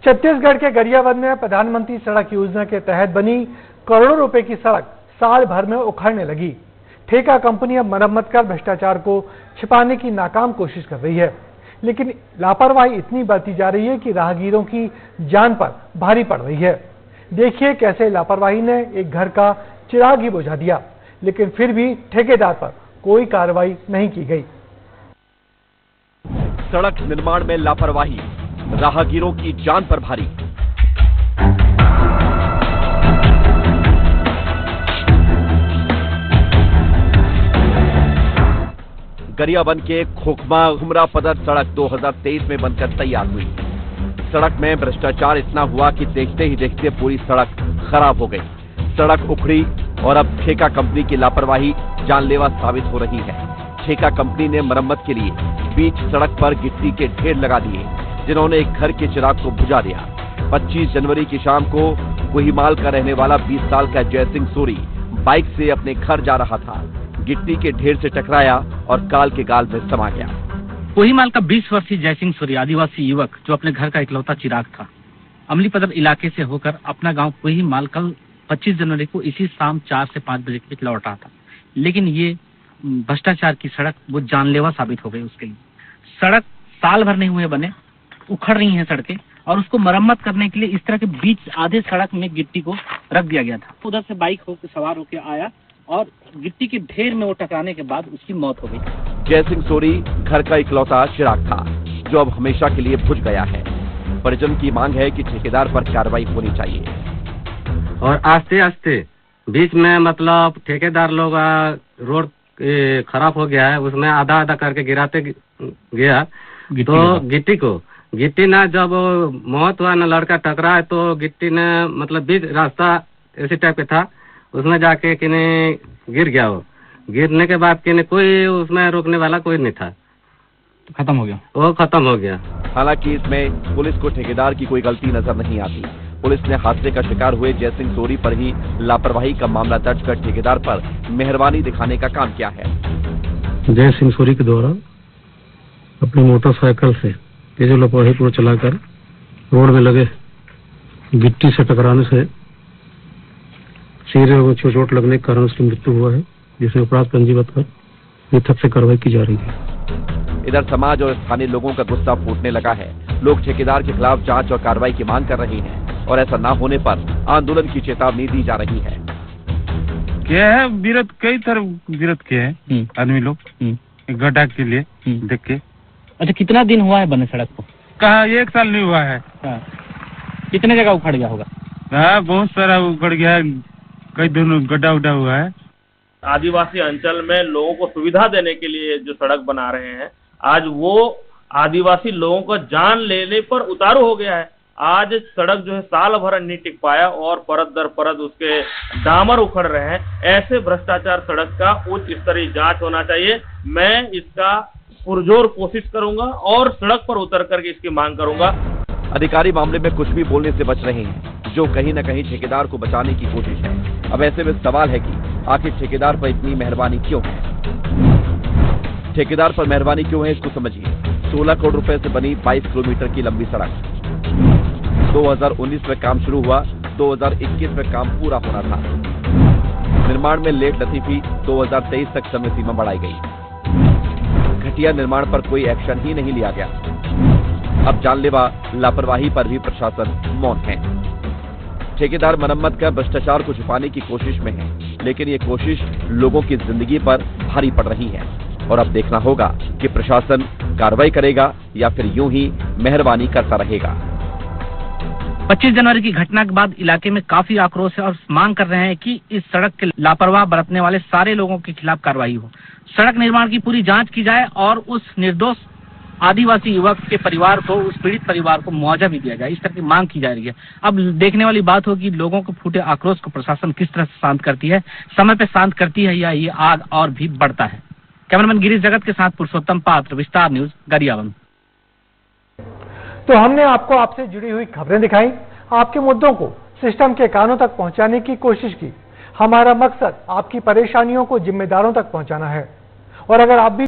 छत्तीसगढ़ के गरियाबंद में प्रधानमंत्री सड़क योजना के तहत बनी करोड़ों रुपए की सड़क साल भर में उखड़ने लगी। ठेका कंपनी अब मरम्मत कर भ्रष्टाचार को छिपाने की नाकाम कोशिश कर रही है, लेकिन लापरवाही इतनी बढ़ती जा रही है कि राहगीरों की जान पर भारी पड़ रही है। देखिए कैसे लापरवाही ने एक घर का चिराग ही बुझा दिया, लेकिन फिर भी ठेकेदार पर कोई कार्रवाई नहीं की गई। सड़क निर्माण में लापरवाही, राहगीरों की जान पर भारी। गरियाबंद के खोखमा घुमरा पदर सड़क 2023 में बनकर तैयार हुई। सड़क में भ्रष्टाचार इतना हुआ कि देखते ही देखते पूरी सड़क खराब हो गई। सड़क उखड़ी और अब ठेका कंपनी की लापरवाही जानलेवा साबित हो रही है। ठेका कंपनी ने मरम्मत के लिए बीच सड़क पर गिट्टी के ढेर लगा दिए, जिन्होंने एक घर के चिराग को बुझा दिया। 25 जनवरी की शाम को कोहिमाल का रहने वाला 20 साल का जयसिंह सूरी बाइक से अपने घर जा रहा था। गिट्टी के ढेर से टकराया और काल के गाल में समा गया। कोहिमाल का 20 वर्षीय जयसिंह सूरी आदिवासी युवक जो अपने घर का इकलौता चिराग था, अमलीपदर इलाके से होकर अपना गांव कोहिमाल कल 25 जनवरी को इसी शाम 4 से 5 बजे के बीच लौट रहा था। लेकिन ये भ्रष्टाचार की सड़क वो जानलेवा साबित हो गई उसके लिए। सड़क साल भर नहीं हुए बने, उखड़ रही हैं सड़कें, और उसको मरम्मत करने के लिए इस तरह के बीच आधे सड़क में गिट्टी को रख दिया गया था। उधर से बाइक होकर सवार होकर आया और गिट्टी के ढेर में वो टकराने के बाद उसकी मौत हो गई। जयसिंह सूरी घर का इकलौता चिराग था, जो अब हमेशा के लिए बुझ गया है। परिजन की मांग है कि ठेकेदार पर कार्रवाई होनी चाहिए। और आस्ते आस्ते बीच में मतलब ठेकेदार लोग रोड खराब हो गया है, उसमें आधा आधा करके गिराते गया तो गिट्टी ना जब मौत हुआ ना लड़का टकरा, तो गिट्टी ने मतलब बीच रास्ता ऐसे टाइप का था, उसमें जाके किने गिर गया। वो गिरने के बाद किने कोई उसमें रोकने वाला कोई नहीं था, तो खत्म हो गया, वो खत्म हो गया। हालांकि इसमें पुलिस को ठेकेदार की कोई गलती नजर नहीं आती। पुलिस ने हादसे का शिकार हुए जयसिंह सूरी पर ही लापरवाही का मामला दर्ज कर ठेकेदार पर मेहरबानी दिखाने का काम किया है। जयसिंह सूरी के द्वारा अपनी मोटरसाइकिल से तेज लापरवाही पूर्वक चलाकर रोड में लगे गिट्टी से टकराने से सिर को चोट लगने के कारण उसकी मृत्यु हुआ है, जिसमें अपराध पंजीबद्ध कर निथक से कार्रवाई की जा रही है। इधर समाज और स्थानीय लोगों का गुस्सा फूटने लगा है। लोग ठेकेदार के खिलाफ जांच और कार्रवाई की मांग कर रहे हैं, और ऐसा ना होने पर आंदोलन की चेतावनी दी जा रही है। क्या है विरोध, कई तरह विरोध किए हैं आदमी लोग गड्ढा के लिए देख के। अच्छा, कितना दिन हुआ है बने सड़क को? कहा 1 साल नहीं हुआ है। कितने जगह उखड़ गया होगा? हाँ, बहुत सारा उखड़ गया है, कई दोनों गड्ढा उड्ढा हुआ है। आदिवासी अंचल में लोगों को सुविधा देने के लिए जो सड़क बना रहे हैं, आज वो आदिवासी लोगों का जान लेने पर उतारू हो गया है। आज सड़क जो है साल भर नहीं टिक पाया और परत दर परत उसके डामर उखड़ रहे हैं। ऐसे भ्रष्टाचार सड़क का उच्च स्तरीय जांच होना चाहिए। मैं इसका पुरजोर कोशिश करूंगा और सड़क पर उतर करके इसकी मांग करूंगा। अधिकारी मामले में कुछ भी बोलने से बच रहे हैं, जो कहीं न कहीं ठेकेदार को बचाने की कोशिश है। अब ऐसे में सवाल है कि आखिर ठेकेदार पर इतनी मेहरबानी क्यों है? ठेकेदार पर मेहरबानी क्यों है, इसको समझिए। 16 करोड़ रुपए से बनी 22 किलोमीटर की लंबी सड़क 2019 में काम शुरू हुआ, 2021 में काम पूरा होना था। निर्माण में लेट लतीफी 2023 तक समय सीमा बढ़ाई गई। घटिया निर्माण पर कोई एक्शन ही नहीं लिया गया। अब जानलेवा लापरवाही पर भी प्रशासन मौन है। ठेकेदार मरम्मत कर भ्रष्टाचार को छुपाने की कोशिश में है, लेकिन ये कोशिश लोगों की जिंदगी पर भारी पड़ रही है। और अब देखना होगा कि प्रशासन कार्रवाई करेगा या फिर यूं ही मेहरबानी करता रहेगा। 25 जनवरी की घटना के बाद इलाके में काफी आक्रोश है और मांग कर रहे हैं कि इस सड़क के लापरवाह बरतने वाले सारे लोगों के खिलाफ कार्रवाई हो। सड़क निर्माण की पूरी जांच की जाए और उस निर्दोष आदिवासी युवक के परिवार को, उस पीड़ित परिवार को मुआवजा भी दिया जाए। इस तरह की मांग की जा रही है। अब देखने वाली बात होगी लोगों को फूटे आक्रोश को प्रशासन किस तरह से शांत करती है, समय पे शांत करती है या ये आग और भी बढ़ता है। कैमरामैन गिरीश जगत के साथ पुरुषोत्तम पात्र, विस्तार न्यूज, गरियाबंद। तो हमने आपको आपसे जुड़ी हुई खबरें दिखाई, आपके मुद्दों को सिस्टम के कानों तक पहुंचाने की कोशिश की। हमारा मकसद आपकी परेशानियों को जिम्मेदारों तक पहुंचाना है। और अगर आप भी